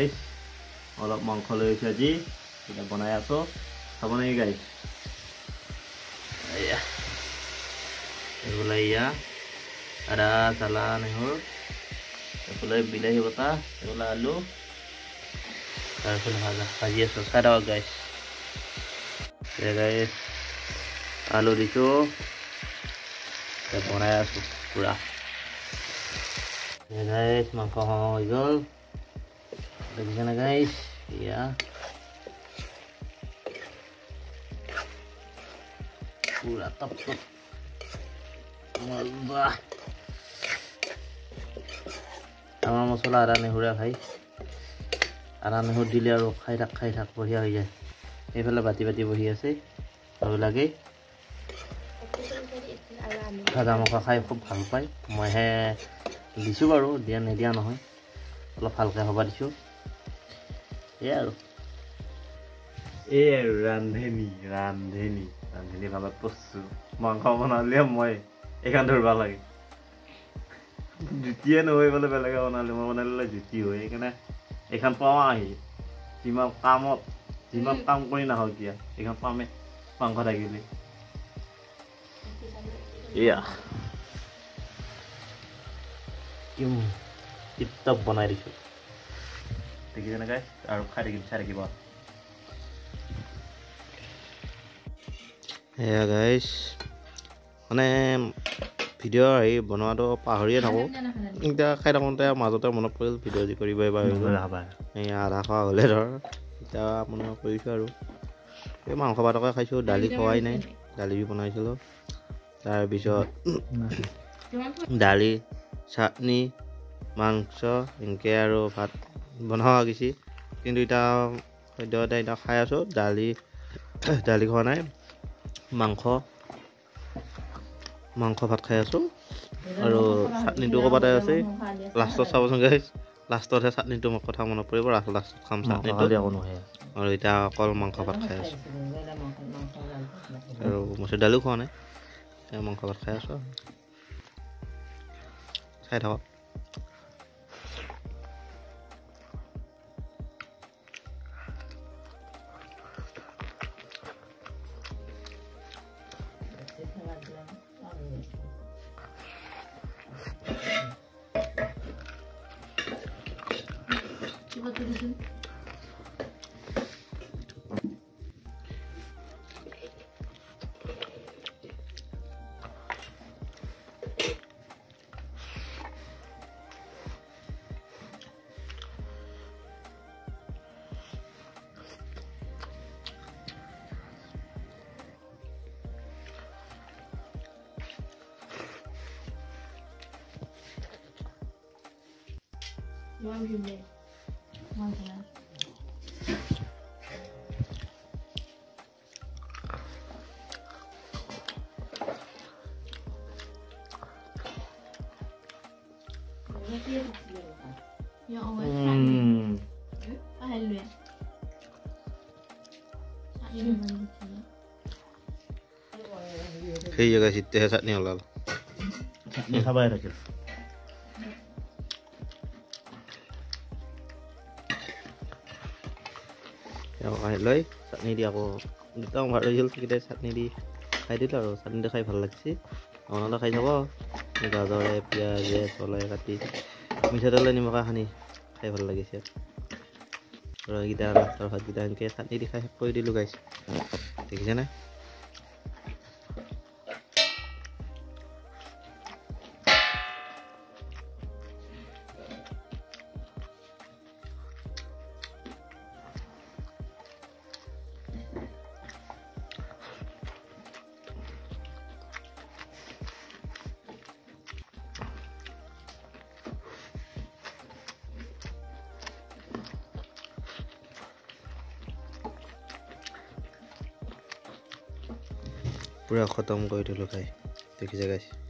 গাইছ অলপ মাংস লৈ আহিছোঁ আজি এটা বনাই আছোঁ খাব নেকি গাইছ এয়া এইবোলে ইয়া আদা জ্বালা নহৰু এইফালে বিলাহী বটা এইফালে আলু তাৰপিছত ভাজি আছোঁ চাই থাকক গাইছ গাইছ আলু দিছোঁ বনাই আছোঁ পুৰা গাইছ মাংস হৈ গ'ল দেখিছেনে গাইছ এয়া পুৰা টপ টপ বাহ আমাৰ মছলা আদা নেহুৰা খাই আদা নেহুৰ দিলে আৰু খাই থাক বঢ়িয়া হৈ যায় এইফালে বাতি বহি আছে আৰু লাগে ভাজা মাংস খাই খুব ভাল পায় মইহে দিছোঁ বাৰু নিদিয়া নহয় অলপ ভালকৈ হ'ব দিছোঁ এয়া আৰু ৰান্ধনী ভালত পচছোঁ মাংস বনালে মই এইখন ধৰিব লাগে জুতিয়ে নহয় বোলে বেলেগে বনালে মই বনালে জুতি হয় সেইকাৰণে এইখন পাওঁ আহি যিমান কাম কৰি নাহক কিয়া এইখন পামে মাংস থাকিলে এয়া টিপটপ বনাই দিছোঁ দেখিছেনে গাইছ আৰু খাই থাকিব এয়া গাইছ মানে ভিডিঅ' বনোৱাটো পাহৰিয়ে থাকোঁ এতিয়া খাই থাকোঁতে মাজতে মনত পৰিল ভিডিঅ' যি কৰিব এই আধা খোৱা হ'লে ধৰ এতিয়া মনত কৰিছোঁ আৰু এই মাংস ভাতকে খাইছোঁ দালি খোৱাই নাই দালি বনাইছিলোঁ তাৰপিছত দালি চাটনি মাংস এনেকৈ আৰু ভাত বনাব লাগিছে কিন্তু এতিয়া সদ্যহতে এতিয়া খাই আছোঁ দালি খোৱা নাই মাংস ভাত খাই আছোঁ আৰু চাটনিটো ক'ৰবাতে আছে লাষ্টত চাবচোন গাইছ লাষ্টতহে চাটনিটো মোৰ কথা মনত পৰিব লাষ্টত খাম চাটনিটো আৰু এতিয়া অকল মাংস ভাত খাই আছোঁ আৰু মচুৰ দালিও খোৱা নাই এতিয়া মাংস ভাত খাই আছোঁ চাই থাকক সেই জেগাত চিত্তেহে চাটনি ওলাল চাটনি খাবাই থাকিল লৈ চাটনি দি আকৌ দুটা ভাত হৈছিল সেইকেইটাই চাটনি দি খাই দিলোঁ আৰু চাটনিটো খাই ভাল লাগিছে আপোনালোকে খাই যাব গাজৰে পিঁয়াজে চলাই কাটি মিঠাতেলে নিমখে সানি খাই ভাল লাগিছে আৰু এইকেইটা লাষ্টৰ ভাতকেইটা এনেকৈ চাটনি দি খাই শেষ কৰি দিলোঁ গাইছ দেখিছেনে পুৰা খতম কৰি দিলোঁ খাই দেখিছে গাইছ